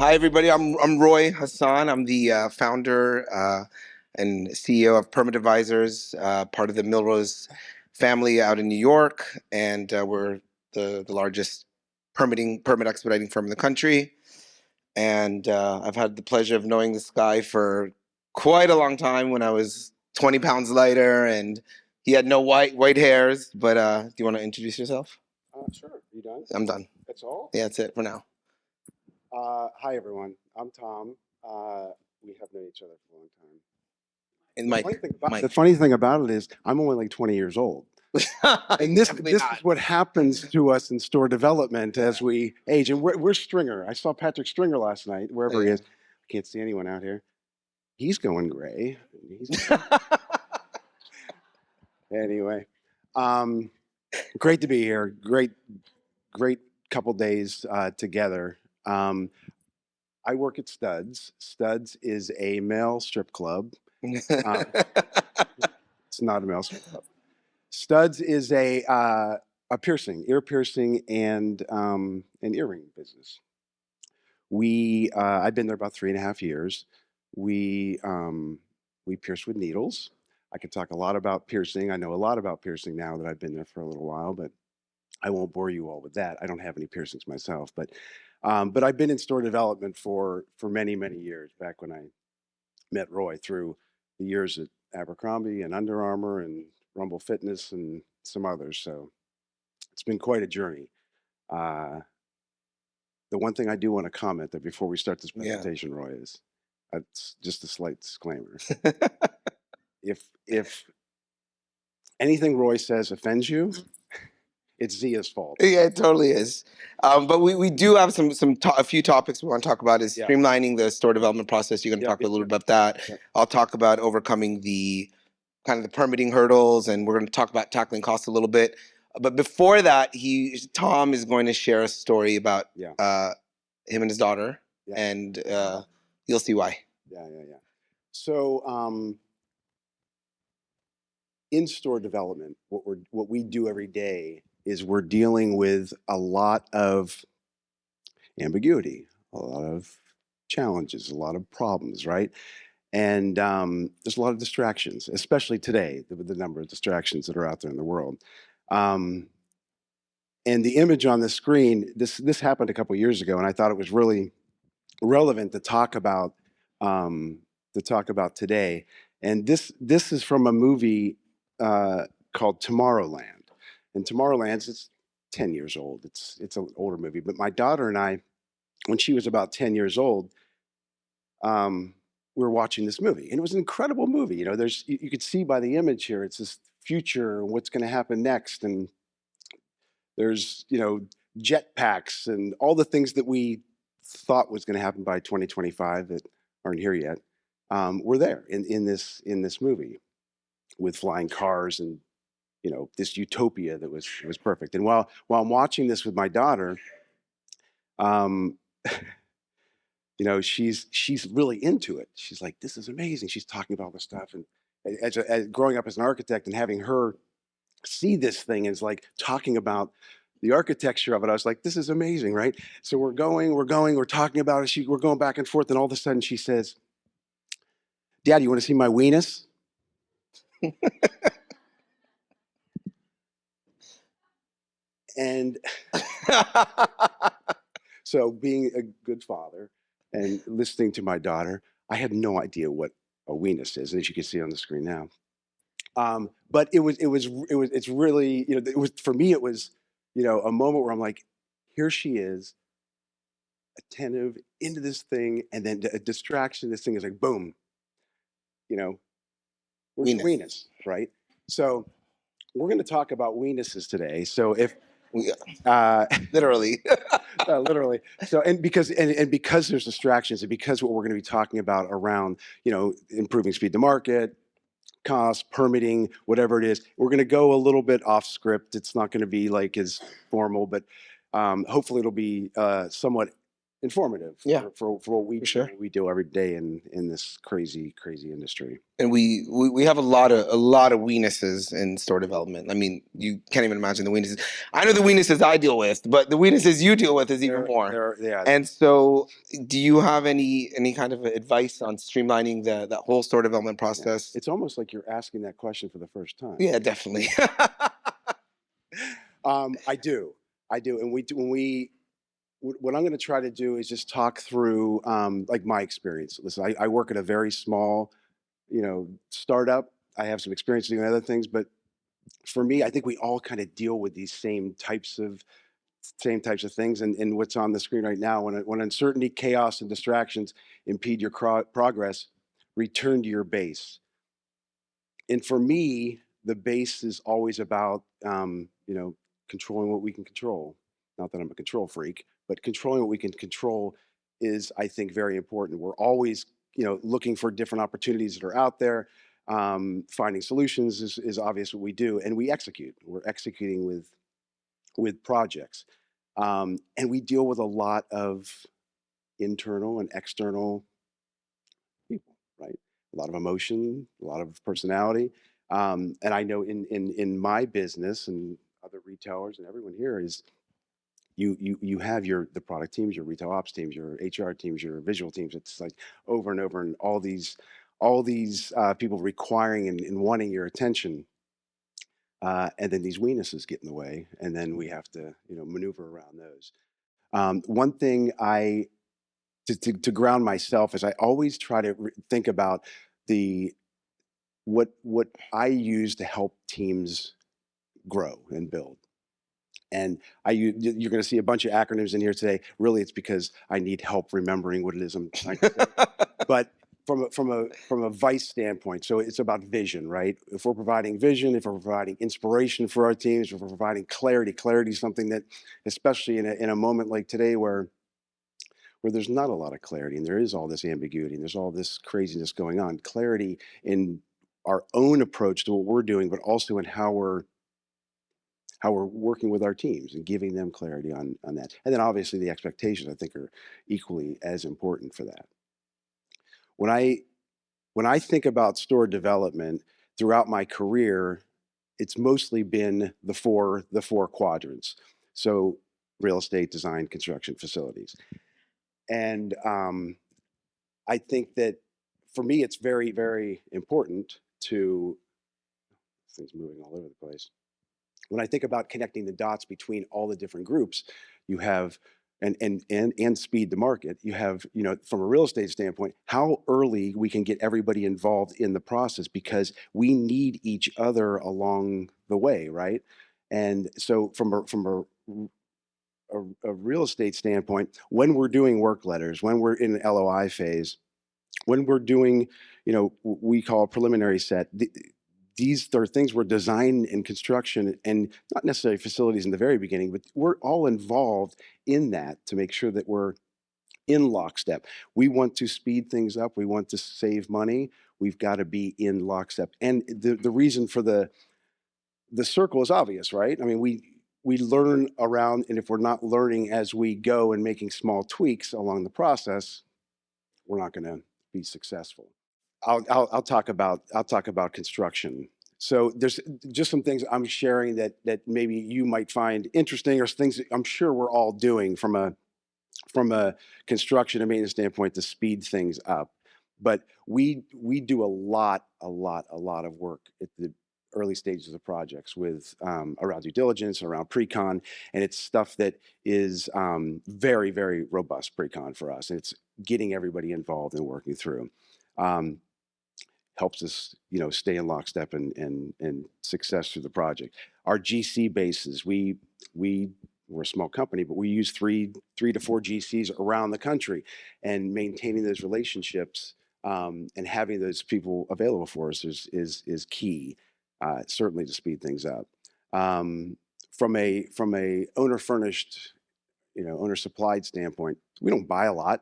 Hi, everybody. I'm Roy Hasson. I'm the founder and CEO of Permit Advisors, part of the Milrose family out in New York, and we're the largest permit expediting firm in the country. And I've had the pleasure of knowing this guy for quite a long time. When I was 20 pounds lighter, and he had no white hairs. But do you want to introduce yourself? Sure. You done? I'm done. That's all? Yeah, that's it for now. Hi, everyone. I'm Tom. We have known each other for a long time. And Mike. The funny thing about it is I'm only like 20 years old. And this is what happens to us in store development as we age. And we're Stringer. I saw Patrick Stringer last night, wherever he is. I can't see anyone out here. He's going gray. Anyway, great to be here. Great couple days together. I work at Studs. Studs is a male strip club. It's not a male strip club. Studs is a piercing, ear piercing, and an earring business. I've been there about 3.5 years. We pierce with needles. I can talk a lot about piercing. I know a lot about piercing now that I've been there for a little while, but I won't bore you all with that. I don't have any piercings myself, but I've been in store development for many, many years. Back when I met Roy through the years at Abercrombie and Under Armour and Rumble Fitness and some others. So it's been quite a journey. The one thing I do want to comment that before we start this presentation, Roy, is it's just a slight disclaimer. If anything Roy says offends you, it's Zia's fault. Yeah, it totally is. But we do have a few topics we want to talk about. Is streamlining the store development process. You're going to talk a little bit about that. Yeah. I'll talk about overcoming the kind of the permitting hurdles, and we're going to talk about tackling costs a little bit. But before that, Tom is going to share a story about him and his daughter, and you'll see why. Yeah. So in store development, what we do every day is we're dealing with a lot of ambiguity, a lot of challenges, a lot of problems, right? And there's a lot of distractions, especially today, the number of distractions that are out there in the world. And the image on the screen, this happened a couple years ago, and I thought it was really relevant to talk about today. And this is from a movie called Tomorrowland. And Tomorrowland is 10 years old. It's an older movie. But my daughter and I, when she was about 10 years old, we were watching this movie. And it was an incredible movie. You know, you could see by the image here, it's this future and what's going to happen next. And there's, jetpacks and all the things that we thought was going to happen by 2025 that aren't here yet, were there in this movie with flying cars and this utopia that was perfect. And while I'm watching this with my daughter, she's really into it. She's like, this is amazing. She's talking about all this stuff. And as growing up as an architect and having her see this thing is like talking about the architecture of it, I was like, this is amazing, right? So we're talking about it. We're going back and forth, and all of a sudden she says, Dad, you want to see my weenus? And so being a good father and listening to my daughter, I had no idea what a weenus is, as you can see on the screen now. But it's really, for me, it was, a moment where I'm like, here she is, attentive into this thing, and then a distraction. This thing is like, boom, where's weenus, right? So we're going to talk about weenuses today. So if literally. Literally. So, and because there's distractions, and because what we're going to be talking about around, improving speed to market, cost, permitting, whatever it is, we're going to go a little bit off script. It's not going to be like as formal, but hopefully it'll be somewhat informative Yeah, for what for sure. we do every day in this crazy industry. And we have a lot of weaknesses in store development. I mean, you can't even imagine the weaknesses. I know the weaknesses I deal with, but the weaknesses you deal with is even more. Yeah. And so, do you have any kind of advice on streamlining that whole store development Yeah. process? It's almost like you're asking that question for the first time. Yeah, definitely. I do, and what I'm going to try to do is just talk through like my experience. Listen, I work at a very small, startup. I have some experience doing other things, but for me, I think we all kind of deal with these same types of things. And what's on the screen right now, when uncertainty, chaos, and distractions impede your progress, return to your base. And for me, the base is always about controlling what we can control. Not that I'm a control freak, but controlling what we can control is, I think, very important. We're always looking for different opportunities that are out there. Finding solutions is obvious what we do, and we execute. We're executing with projects, and we deal with a lot of internal and external people, right? A lot of emotion, a lot of personality. And I know in my business and other retailers and everyone here is you have the product teams, your retail ops teams, your HR teams, your visual teams. It's like over and over, and all these people requiring and wanting your attention. And then these weaknesses get in the way, and then we have to maneuver around those. One thing to ground myself is I always try to think about the what I use to help teams grow and build. And you're going to see a bunch of acronyms in here today. Really, it's because I need help remembering what it is I'm trying to say. But from a vice standpoint, so it's about vision, right? If we're providing vision, if we're providing inspiration for our teams, if we're providing clarity is something that, especially in a moment like today where there's not a lot of clarity and there is all this ambiguity and there's all this craziness going on. Clarity in our own approach to what we're doing, but also in how we're working with our teams and giving them clarity on that. And then obviously the expectations I think are equally as important for that. When I think about store development throughout my career, it's mostly been the four quadrants. So real estate, design, construction, facilities. And I think that for me, it's very, very important to things moving all over the place. When I think about connecting the dots between all the different groups, you have and speed the market. You have, from a real estate standpoint, how early we can get everybody involved in the process because we need each other along the way, right? And so from a real estate standpoint, when we're doing work letters, when we're in the LOI phase, when we're doing, what we call a preliminary set, these are things where design and construction and not necessarily facilities in the very beginning, but we're all involved in that to make sure that we're in lockstep. We want to speed things up. We want to save money. We've got to be in lockstep. And the reason for the circle is obvious, right? I mean, we learn around, and if we're not learning as we go and making small tweaks along the process, we're not going to be successful. I'll talk about construction. So there's just some things I'm sharing that maybe you might find interesting, or things that I'm sure we're all doing from a construction and maintenance standpoint to speed things up. But we do a lot of work at the early stages of projects with around due diligence, around pre-con, and it's stuff that is very, very robust pre-con for us. And it's getting everybody involved and working through. Um, Helps us, stay in lockstep and success through the project. Our GC bases, we're a small company, but we use three to four GCs around the country, and maintaining those relationships and having those people available for us is key, certainly to speed things up. From a owner furnished, owner supplied standpoint, we don't buy a lot.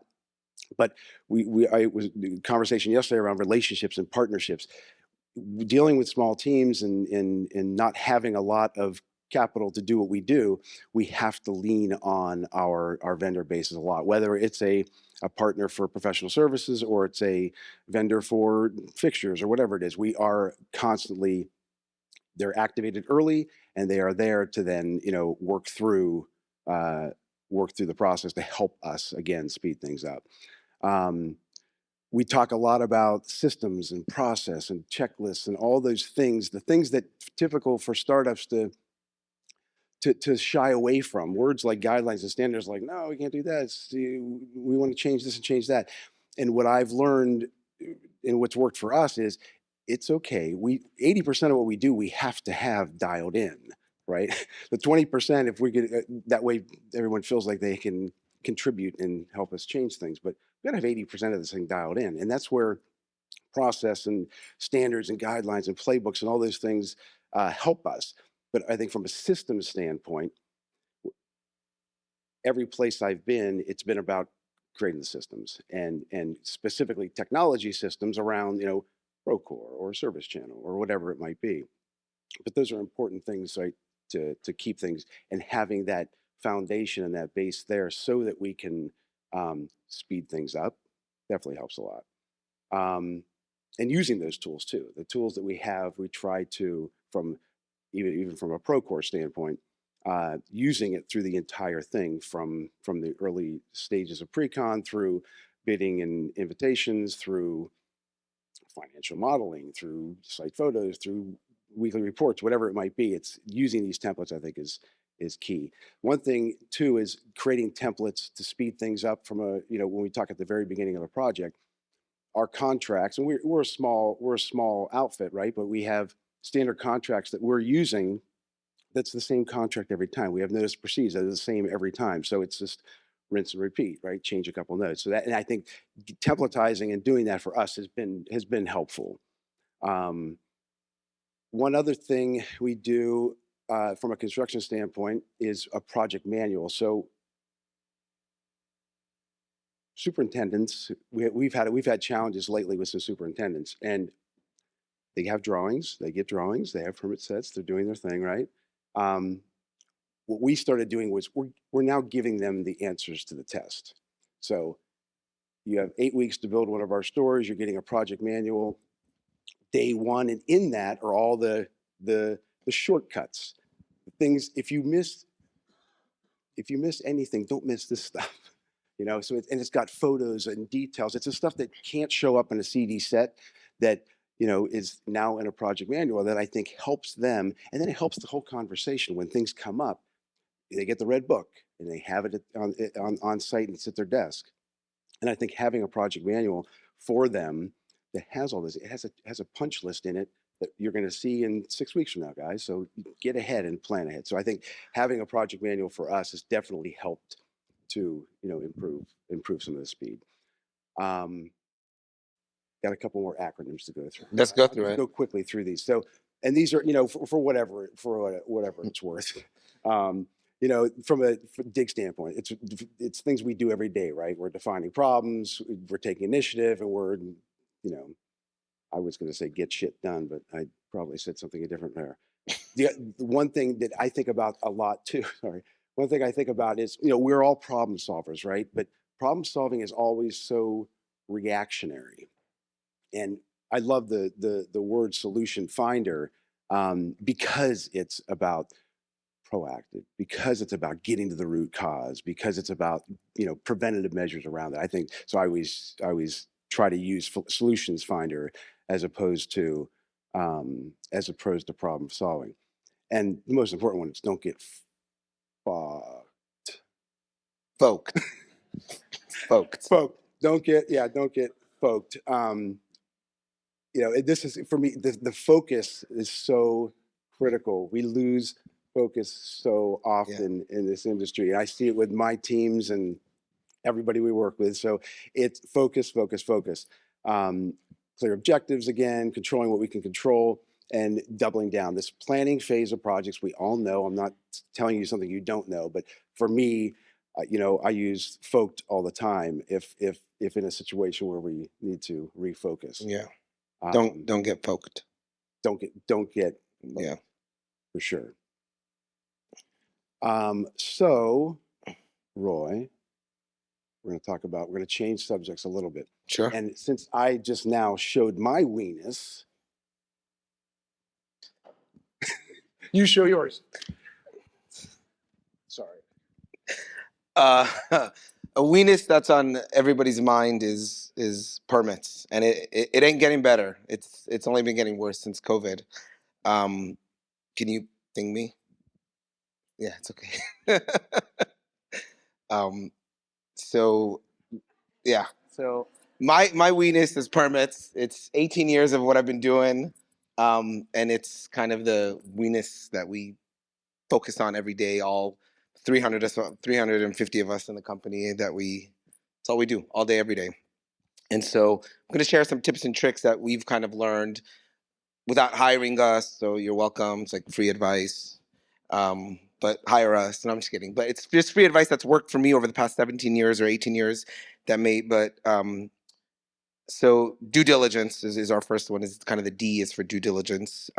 But I was conversation yesterday around relationships and partnerships, dealing with small teams and not having a lot of capital to do what we do, we have to lean on our vendor bases a lot, whether it's a partner for professional services or it's a vendor for fixtures or whatever it is. We are constantly, they're activated early and they are there to then, work through the process to help us, again, speed things up. We talk a lot about systems and process and checklists and all those things, the things that typical for startups to shy away from. Words like guidelines and standards, like, no, we can't do that. We want to change this and change that. And what I've learned and what's worked for us is it's okay. 80% of what we do, we have to have dialed in, right? The 20%, if we get that way, everyone feels like they can contribute and help us change things. But we got to have 80% of this thing dialed in. And that's where process and standards and guidelines and playbooks and all those things help us. But I think from a systems standpoint, every place I've been, it's been about creating the systems and specifically technology systems around, Procore or Service Channel or whatever it might be. But those are important things, right, to keep things and having that foundation and that base there so that we can speed things up definitely helps a lot. And using those tools too, the tools that we have, we try to, from even from a Procore standpoint, using it through the entire thing from the early stages of pre-con through bidding and invitations, through financial modeling, through site photos, through weekly reports, whatever it might be. It's using these templates, I think, is key. One thing too is creating templates to speed things up from a, when we talk at the very beginning of a project, our contracts, and we're a small outfit, right? But we have standard contracts that we're using. That's the same contract every time. We have notice to proceed that is the same every time. So it's just rinse and repeat, right? Change a couple notes. So that, and I think templatizing and doing that for us has been helpful. One other thing we do from a construction standpoint is a project manual. So superintendents, we've had challenges lately with some superintendents, and they have drawings, they get drawings, they have permit sets, they're doing their thing, right? What we started doing was we're now giving them the answers to the test. So you have 8 weeks to build one of our stores, you're getting a project manual. Day one, and in that are all the shortcuts, things. If you miss anything, don't miss this stuff. So it's got photos and details. It's the stuff that can't show up in a CD set that is now in a project manual that I think helps them, and then it helps the whole conversation when things come up. They get the red book and they have it on site and it's at their desk. And I think having a project manual for them that has all this, it has a punch list in it that you're going to see in 6 weeks from now, guys. So get ahead and plan ahead. So I think having a project manual for us has definitely helped to improve some of the speed. Got a couple more acronyms to go through. Let's go through it. Go quickly through these. So, and these are for whatever it's worth. From a dig standpoint, it's things we do every day, right? We're defining problems, we're taking initiative, and we're, I was going to say get shit done, but I probably said something different there. The one thing that I think about a lot too, one thing I think about is, we're all problem solvers, right? But problem solving is always so reactionary. And I love the word solution finder because it's about proactive, because it's about getting to the root cause, because it's about preventative measures around it. I think so. I always try to use solutions finder as opposed to problem solving. And the most important one is don't get Folked. Don't get folked. This is for me. The focus is so critical. We lose focus so often in this industry. And I see it with my teams and everybody we work with. So it's focus. Clear objectives again, controlling what we can control, and doubling down. This planning phase of projects, we all know. I'm not telling you something you don't know, but for me, I use folked all the time. If in a situation where we need to refocus. Yeah. Don't get folked. Don't get. Yeah. For sure. So, Roy, we're going to change subjects a little bit. Sure. And since I just now showed my weenus, you show yours. Sorry. A weenus that's on everybody's mind is permits, and it ain't getting better. It's only been getting worse since COVID. Can you ping me? Yeah, it's okay. um, so yeah, so my weenus is permits. It's 18 years of what I've been doing, and it's kind of the weenus that we focus on every day. All 350 of us in the company it's all we do all day, every day. And so I'm going to share some tips and tricks that we've kind of learned without hiring us. So you're welcome. It's like free advice. But hire us. No, I'm just kidding. But it's just free advice that's worked for me over the past 17 years or 18 years so due diligence is our first one. Is kind of the D is for due diligence.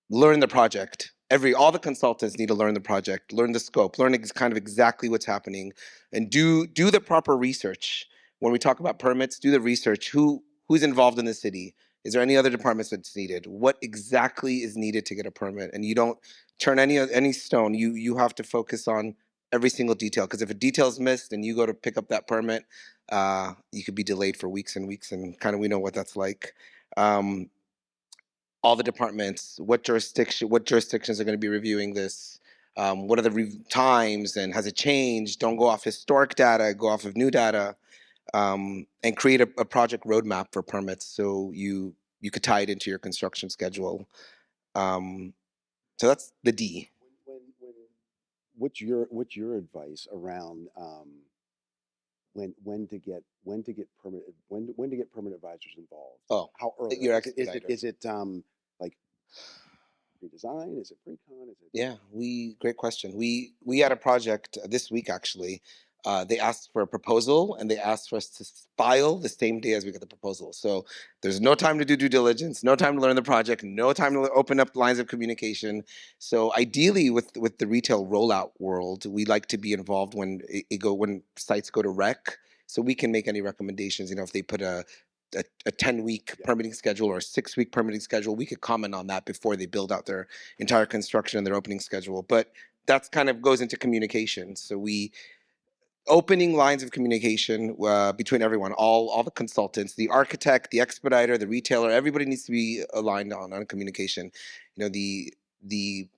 Learn the project. All the consultants need to learn the project, learn the scope, learn kind of exactly what's happening, and do the proper research. When we talk about permits, do the research. Who's involved in the city? Is there any other departments that's needed? What exactly is needed to get a permit? And you don't turn any stone. You have to focus on every single detail, because if a detail is missed and you go to pick up that permit, you could be delayed for weeks and weeks, and kind of we know what that's like. All the departments, what jurisdictions are going to be reviewing this, what are the times, and has it changed? Don't go off historic data, go off of new data, and create a project roadmap for permits so you could tie it into your construction schedule. So that's the D. What's your advice around when to get permit advisors involved? Oh, how early? Your Is it like pre-design? Is it pre-con? Is it? Yeah, great question. We had a project this week actually. They asked for a proposal and they asked for us to file the same day as we get the proposal. So there's no time to do due diligence, no time to learn the project, no time to open up lines of communication. So ideally, with the retail rollout world, we like to be involved when when sites go to rec, so we can make any recommendations. You know, if they put a 10-week permitting schedule or a 6-week permitting schedule, we could comment on that before they build out their entire construction and their opening schedule. But that's kind of goes into communication. So we opening lines of communication between everyone, all the consultants, the architect, the expediter, the retailer, everybody needs to be aligned on communication. You know, the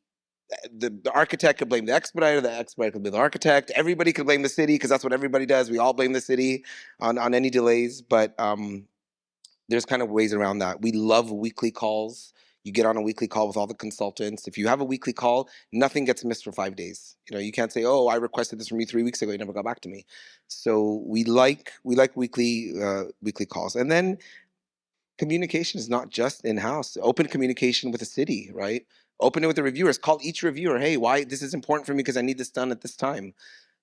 architect could blame the expediter could blame the architect. Everybody could blame the city because that's what everybody does. We all blame the city on any delays, but there's kind of ways around that. We love weekly calls. You get on a weekly call with all the consultants. If you have a weekly call, nothing gets missed for 5 days. You know, you can't say, "Oh, I requested this from you 3 weeks ago. You never got back to me." So we like weekly calls, and then communication is not just in house. Open communication with the city, right? Open it with the reviewers. Call each reviewer. Hey, why this is important for me because I need this done at this time.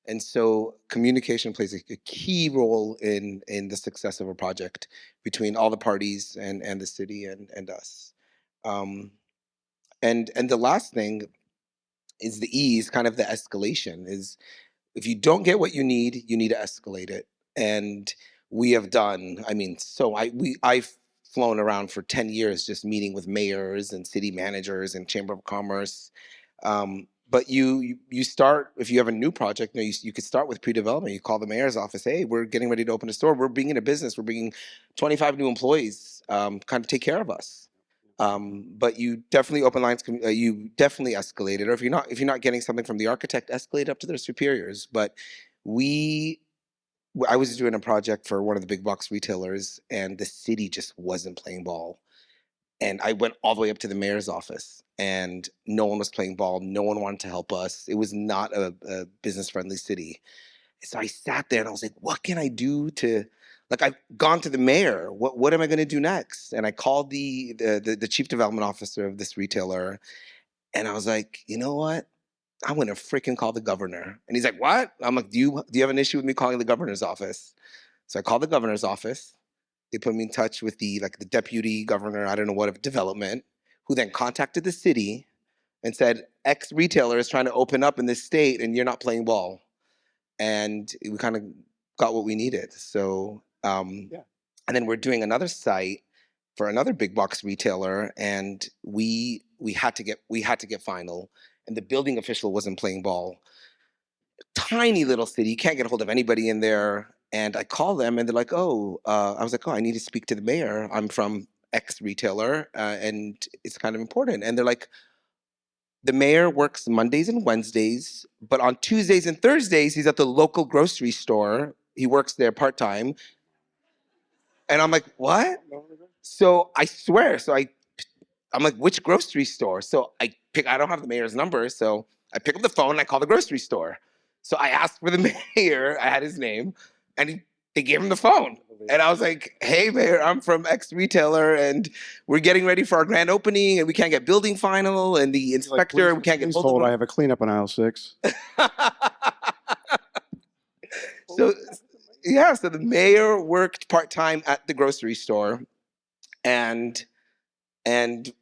And so communication plays a key role in the success of a project between all the parties and the city and us. Um, and the last thing is the E is kind of the escalation. Is if you don't get what you need to escalate it. And we have done, I mean, I've flown around for 10 years just meeting with mayors and city managers and chamber of commerce. But you start, if you have a new project, you could start with pre-development. You call the mayor's office, hey, we're getting ready to open a store. We're bringing a business. We're bringing 25 new employees, kind of take care of us. But you definitely open lines. You definitely escalate it, or if you're not getting something from the architect, escalate up to their superiors. But I was doing a project for one of the big box retailers, and the city just wasn't playing ball. And I went all the way up to the mayor's office, and no one was playing ball. No one wanted to help us. It was not a business friendly city. So I sat there and I was like, what can I do to, like, I've gone to the mayor. What am I going to do next? And I called the chief development officer of this retailer, and I was like, you know what? I'm going to freaking call the governor. And he's like, what? I'm like, do you have an issue with me calling the governor's office? So I called the governor's office. They put me in touch with the deputy governor, I don't know what, of development, who then contacted the city. and said, X retailer is trying to open up in this state and you're not playing ball. And we kind of got what we needed. So, Yeah. and then we're doing another site for another big box retailer, and we had to get final, and the building official wasn't playing ball. Tiny little city, can't get a hold of anybody in there. And I call them, and they're like, "Oh," I was like, "Oh, I need to speak to the mayor. I'm from X retailer, and it's kind of important." And they're like, "The mayor works Mondays and Wednesdays, but on Tuesdays and Thursdays, he's at the local grocery store. He works there part time." And I'm like, "What?" So I swear. I'm like, "Which grocery store?" So I don't have the mayor's number. So I pick up the phone and I call the grocery store. So I asked for the mayor. I had his name, and they gave him the phone. And I was like, "Hey, mayor, I'm from X retailer, and we're getting ready for our grand opening, and we can't get building final, and the He's like, inspector, we can't get please hold hold. of I him." have a cleanup on aisle 6. So yeah, so the mayor worked part time at the grocery store, and and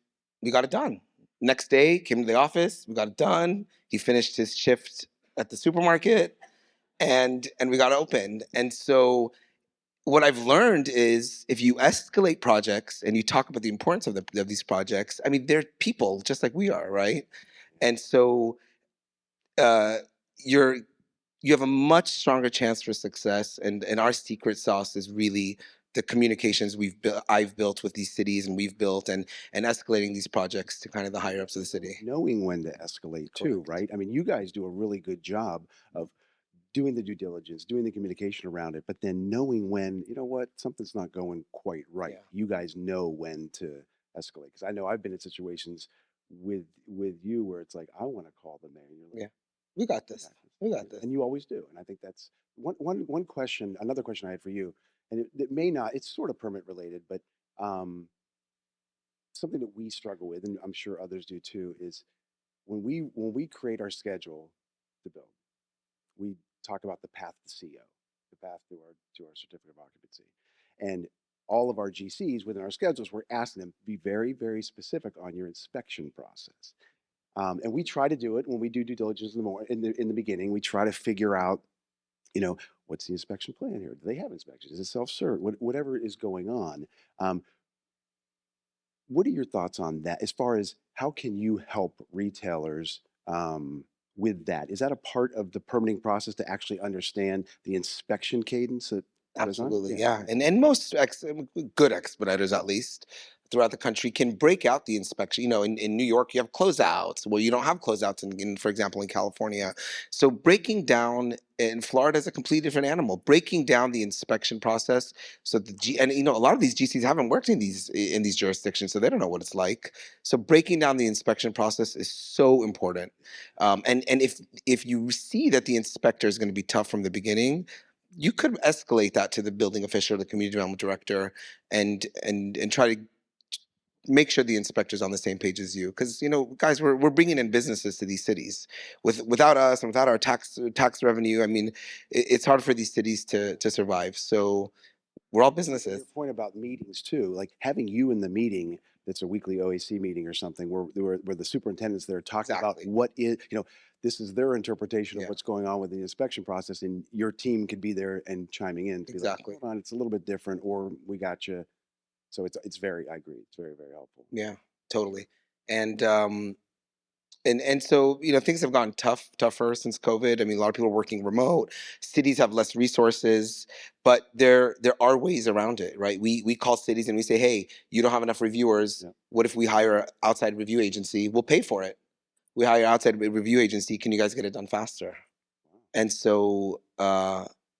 we got it done. Next day, came to the office, we got it done. He finished his shift at the supermarket, and we got opened. And so what I've learned is if you escalate projects and you talk about the importance of these projects, I mean, they're people just like we are, right? And so uh, you're you have a much stronger chance for success. And our secret sauce is really the communications I've built with these cities, and we've built, and escalating these projects to kind of the higher ups of the city. Knowing when to escalate too, Correct. right? I mean, you guys do a really good job of doing the due diligence, doing the communication around it, but then knowing when, you know what, something's not going quite right. Yeah. You guys know when to escalate. Because I know I've been in situations with you where it's like, I want to call the mayor. And you're like, Yeah. We got "I this. got this." We got this. And you always do. And I think that's one question, another question I had for you, and it may not, it's sort of permit related, but um, something that we struggle with, and I'm sure others do too, is when we create our schedule to build, we talk about the path to CO, the path to our certificate of occupancy, and all of our GCs within our schedules, we're asking them be very, very specific on your inspection process. And we try to do it when we do due diligence in the beginning. We try to figure out, you know, what's the inspection plan here? Do they have inspections? Is it self-serve? Whatever is going on. Um, what are your thoughts on that as far as how can you help retailers with that? Is that a part of the permitting process to actually understand the inspection cadence that goes on? Absolutely, Yeah. yeah. And most good expediters, at least throughout the country, can break out the inspection. In New York, you have closeouts. Well, you don't have closeouts for example, in California. So breaking down in Florida is a completely different animal. Breaking down the inspection process, so and a lot of these GCs haven't worked in these jurisdictions, so they don't know what it's like. So breaking down the inspection process is so important. And if you see that the inspector is going to be tough from the beginning, you could escalate that to the building official, the community development director, and try to make sure the inspector's on the same page as you. Because guys, we're bringing in businesses to these cities. Without us and without our tax revenue, I mean, it's hard for these cities to survive. So we're all Your businesses. point about meetings too, like having you in the meeting that's a weekly OAC meeting or something where the superintendent's there talking about Exactly. what is, this is their interpretation of Yeah. what's going on with the inspection process, and your team could be there and chiming in to be like, Exactly. hold on, it's a little bit different, or we got you. So I agree, it's very, very helpful. Yeah. Totally. And so things have gotten tougher since COVID. I mean, a lot of people are working remote. Cities have less resources, but there are ways around it, right? We call cities and we say, "Hey, you don't have enough reviewers. Yeah. What if we hire an outside review agency? We'll pay for it. We hire an outside review agency. Can you guys get it done faster?" Wow. And so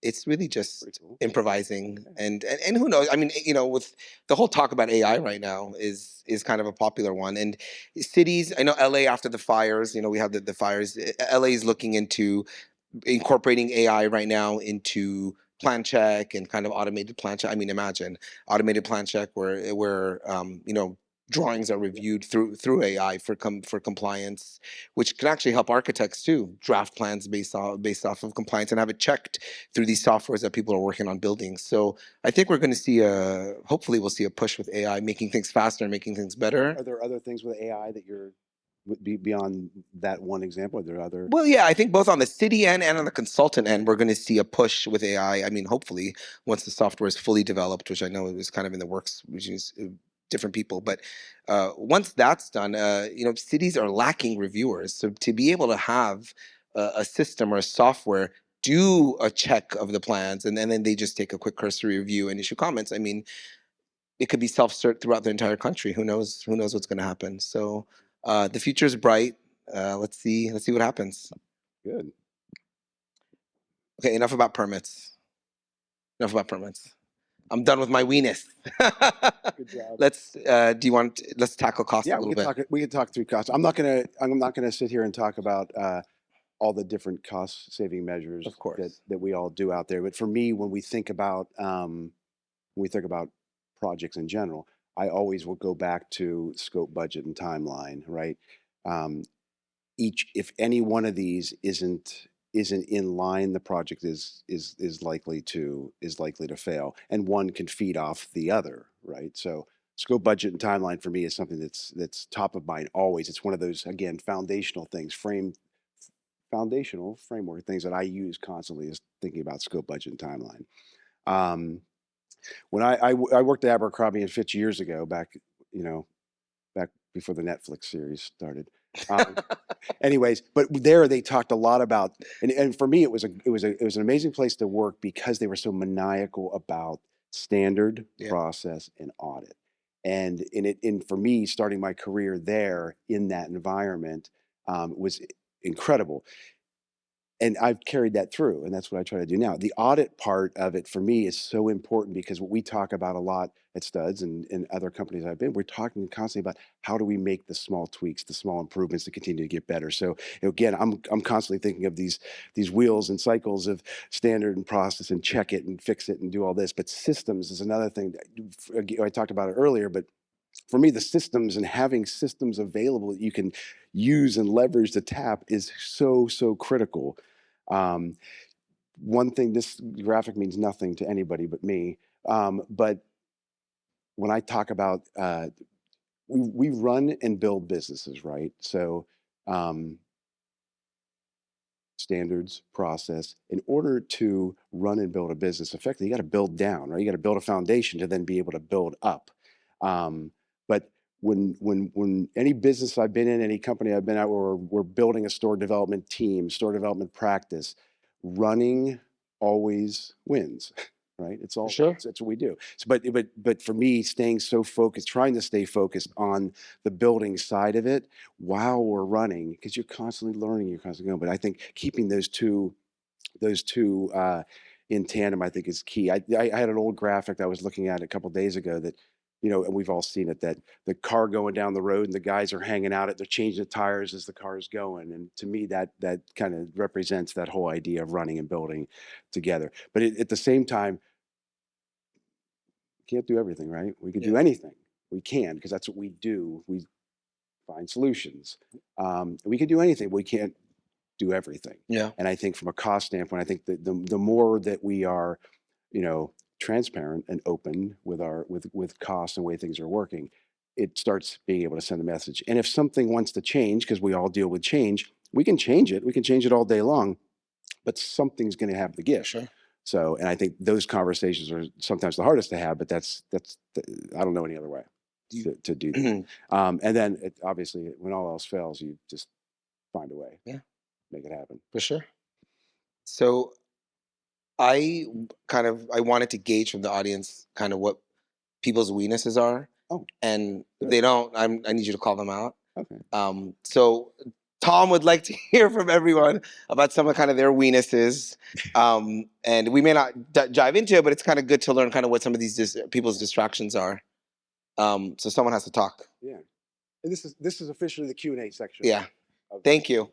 it's really Pretty just cool. improvising, Yeah. and who knows? I mean, with the whole talk about AI right now is kind of a popular one. And cities, I know LA after the fires, we have the fires. LA is looking into incorporating AI right now into plan check and kind of automated plan check. I mean, imagine automated plan check where drawings are Yeah. reviewed through AI for compliance, which can actually help architects too draft plans based off of compliance and have it checked through these softwares that people are working on buildings. So I think we're going to see hopefully we'll see a push with AI making things faster and making things better. Are there other things with AI that you're beyond that one example? Are there other? Well, yeah, I think both on the city end and on the consultant end, we're going to see a push with AI. I mean, hopefully, once the software is fully developed, which I know is kind of in the works, which is different people. But once that's done, cities are lacking reviewers. So to be able to have a system or a software do a check of the plans and then they just take a quick cursory review and issue comments. I mean, it could be self-cert throughout the entire country. Who knows? Who knows what's going to happen? So the future is bright. Let's see. Let's see what happens. Good. Okay, enough about permits. Enough about permits. I'm done with my weeness. Good job. Let's tackle cost a Yeah, little bit. we could talk through costs. I'm not gonna sit here and talk about all the different cost saving measures Of course. that we all do out there. But for me, when we think about projects in general, I always will go back to scope, budget, and timeline, right? Um, if any one of these isn't in line, the project is likely to fail, and one can feed off the other, right? So scope, budget, and timeline for me is something that's top of mind always. It's one of those, again, foundational framework things that I use constantly, is thinking about scope, budget, and timeline. Um, when I worked at Abercrombie and Fitch years ago, back before the Netflix series started. Anyways, but there they talked a lot about, and for me, it was an amazing place to work because they were so maniacal about standard, Yeah. process, and audit. And for me, starting my career there in that environment was incredible. And I've carried that through, and that's what I try to do now. The audit part of it for me is so important because what we talk about a lot at Studs and other companies I've been, we're talking constantly about how do we make the small tweaks, the small improvements to continue to get better. So again, I'm constantly thinking of these wheels and cycles of standard and process and check it and fix it and do all this. But systems is another thing that I talked about it earlier, but for me, the systems and having systems available that you can use and leverage to tap is so critical. Um, One thing, this graphic means nothing to anybody but me, but when I talk about we run and build businesses, right? So um, standards, process. In order to run and build a business effectively, you got to build down, right? You got to build a foundation to then be able to build up. But when any business I've been in, any company I've been at, where we're building a store development team, store development practice, running always wins, right? It's all Sure. that's what we do. So, but for me, staying so focused, trying to stay focused on the building side of it while we're running, because you're constantly learning, you're constantly going. But I think keeping those two in tandem, I think, is key. I had an old graphic I was looking at a couple days ago that, and we've all seen it, that the car going down the road and the guys are hanging out they're changing the tires as the car is going. And to me, that kind of represents that whole idea of running and building together. But at the same time, we can't do everything, right? We can do anything. We can, because that's what we do. We find solutions. We can do anything, but we can't do everything. Yeah. And I think from a cost standpoint, I think that the more that we are, transparent and open with costs and the way things are working, it starts being able to send a message. And if something wants to change, because we all deal with change, we can change it. We can change it all day long, but something's going to have to give. Sure. So, and I think those conversations are sometimes the hardest to have, but I don't know any other way to do that. And then obviously, when all else fails, you just find a way. Yeah. Make it happen. For sure. So I wanted to gauge from the audience kind of what people's weaknesses are. Oh, and good. if they don't, I need you to call them out. Okay. So Tom would like to hear from everyone about some of kind of their weaknesses. And we may not dive into it, but it's kind of good to learn kind of what some of these people's distractions are. So someone has to talk. Yeah. And this is officially the Q&A section. Yeah. Thank you.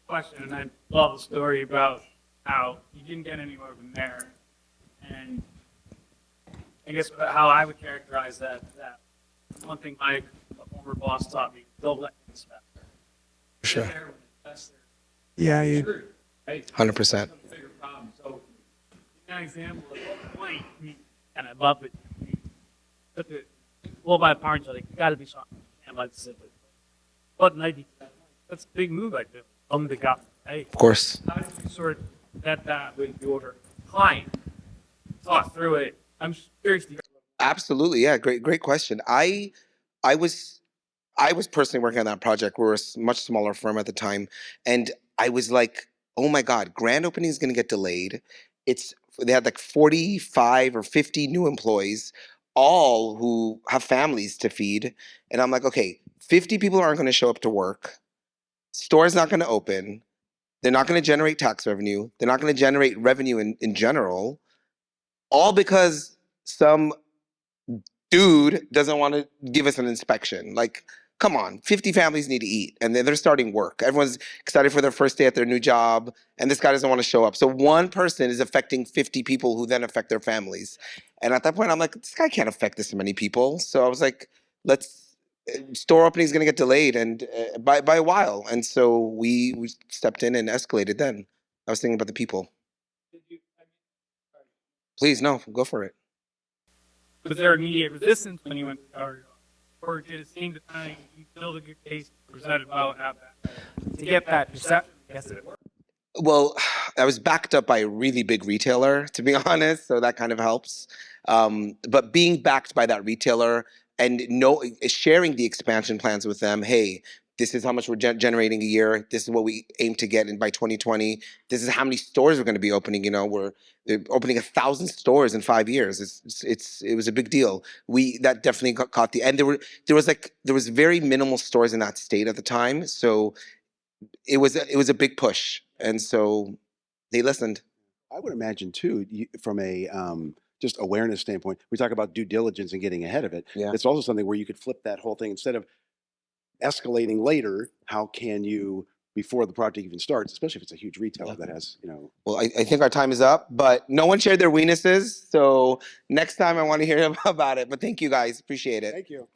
Question, and I love the story about how you didn't get anywhere from there. And I guess how I would characterize that one thing my former boss taught me, build like an investor. Sure. Yeah, you. 100%. Bigger problem. So, an example at what point, and I love it. You took it well by the parents, like, you got to be something, and like simply. But 90, that's a big move, I feel, on the government. Hey, Of course. how did you sort of vet that with your client? Thought through it. I'm just curious to hear. Absolutely. Yeah. Great question. I was I was personally working on that project. We were a much smaller firm at the time, and I was like, "Oh my God, grand opening is going to get delayed." They had like 45 or 50 new employees, all who have families to feed, and I'm like, "Okay, 50 people aren't going to show up to work. Store's not going to open. They're not going to generate tax revenue. They're not going to generate revenue in general, all because some dude doesn't want to give us an inspection. Like, come on, 50 families need to eat, and they're starting work. Everyone's excited for their first day at their new job, and this guy doesn't want to show up. So one person is affecting 50 people who then affect their families. And at that point, I'm like, this guy can't affect this many people. So I was like, let's store opening is going to get delayed and by a while. And so we stepped in and escalated then. I was thinking about the people. Please, no, go for it. Was there immediate resistance when you went or did it seem the time you built a good case presented about how that to get that perception? Yes, it worked. Well, I was backed up by a really big retailer, to be honest, so that kind of helps. But being backed by that retailer and sharing the expansion plans with them, hey, this is how much we're generating a year. This is what we aim to get in by 2020. This is how many stores we're going to be opening. You know, we're opening 1,000 stores in 5 years. It was a big deal. That definitely caught and there was very minimal stores in that state at the time, so it was a big push, and so they listened. I would imagine too, from a just awareness standpoint, we talk about due diligence and getting ahead of it. Yeah. It's also something where you could flip that whole thing instead of escalating later. How can you, before the project even starts, especially if it's a huge retailer that has, Well, I think our time is up, but no one shared their weenuses, so next time I want to hear about it. But thank you guys, appreciate it. Thank you.